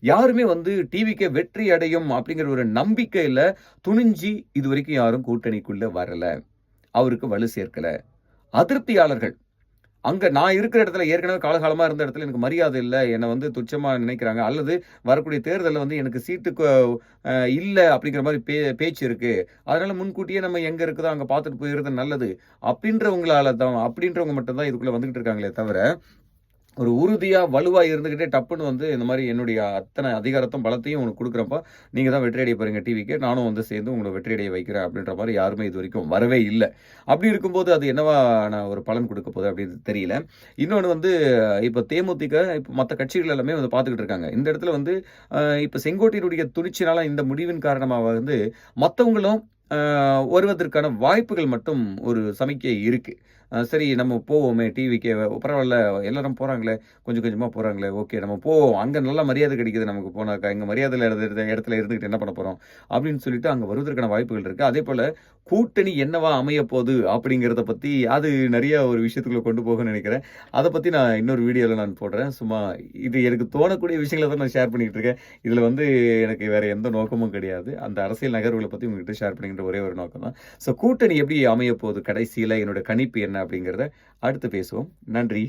யாருமே வந்து டிவிக்கே வெற்றி அடையும் அப்படிங்கிற ஒரு நம்பிக்கையில துணிஞ்சு இதுவரைக்கும் யாரும் கூட்டணிக்குள்ள வரல. அவருக்கு வலு சேர்க்கல. அதிருப்தியாளர்கள். அங்க நான் இருக்கிற இடத்துல ஏற்கனவே காலகாலமா இருந்த இடத்துல எனக்கு மரியாதை இல்ல. என்ன வந்து துச்சமா நினைக்கிறாங்க. அல்லது வரக்கூடிய தேர்தல்ல வந்து எனக்கு சீட்டு இல்ல அப்படிங்கிற மாரி பேச்சு இருக்கு. அதனால முன்கூட்டியே நம்ம எங்க இருக்குதோ அங்க பார்த்துட்டு போயிறது நல்லது. அப்படின்றவங்க மட்டும் தான் இதுக்குள்ள வந்துகிட்டு இருக்காங்களே தவிர, ஒரு உறுதியா, வலுவா இருந்துகிட்டே டப்புன்னு வந்து இந்த மாரி என்னுடைய அத்தன அதிகாரத்தையும், பலத்தையும் உனக்கு குடுக்குறப்ப, நீங்க தான் வெற்றி அடைய போறீங்க டிவிக்கு. நானும் வந்து சேர்ந்து உங்கள வெற்றி அடைய வைக்கிறேன் அப்படின்ற மாரி யாருமே இதுவரைக்கும் வரவே இல்ல. அப்படி இருக்கும்போது அது என்னவான ஒரு பலன் குடுக்க போகுது அப்படின்னு தெரியல. இன்னொன்னு வந்து இப்ப தேமுதிக, இப்ப மத்த கட்சிகள் எல்லாமே வந்து பார்த்துக்கிட்டு இருக்காங்க. இந்த இடத்துல வந்து இப்ப செங்கோட்டையனுடைய துணிச்சலான இந்த முடிவின் காரணமா வந்து மத்தவங்களும் வருவதற்கான வாய்ப்புகள் மட்டும் ஒரு சமிக்கை இருக்கு. சரி நம்ம போவோமே டிவிக்கே பரவால்ல எல்லாரும் போறாங்களே, கொஞ்சம் கொஞ்சமா போறாங்களே, ஓகே நம்ம போவோம். அங்க நல்ல மரியாதை கிடைக்குது நமக்கு போனாக்கா. இங்க மரியாதை இல்லாத இடத்துல இருந்துகிட்டு என்ன பண்ண போறோம்? அப்படின்னு சொல்லிட்டு அங்க வருவதற்கான வாய்ப்புகள் இருக்கு. அதேபோல கூட்டணி என்னவா அமையப்போது அப்படிங்கிறத பத்தி அது நெறைய ஒரு விஷயத்துக்குள்ள கொண்டு போகும்னு நெனைக்கிறேன். அத பத்தி நான் இன்னொரு வீடியோல நான் போடுறேன். சும்மா இது எனக்கு தோணக்கூடிய விஷயங்கள தான் நான் ஷேர் பண்ணிட்டு இருக்கேன். இதுல வந்து எனக்கு வேற எந்த நோக்கமும் கிடையாது. அந்த அரசியல் நகர்வுகள பத்தி உங்ககிட்ட ஷேர் பண்ணிக்கின்ற ஒரே ஒரு நோக்கம் தான். ஸோ கூட்டணி எப்படி அமையப்போகுது கடைசியில என்னோட கணிப்பு என்ன அப்படிங்கிறத அடுத்து பேசுவோம். நன்றி.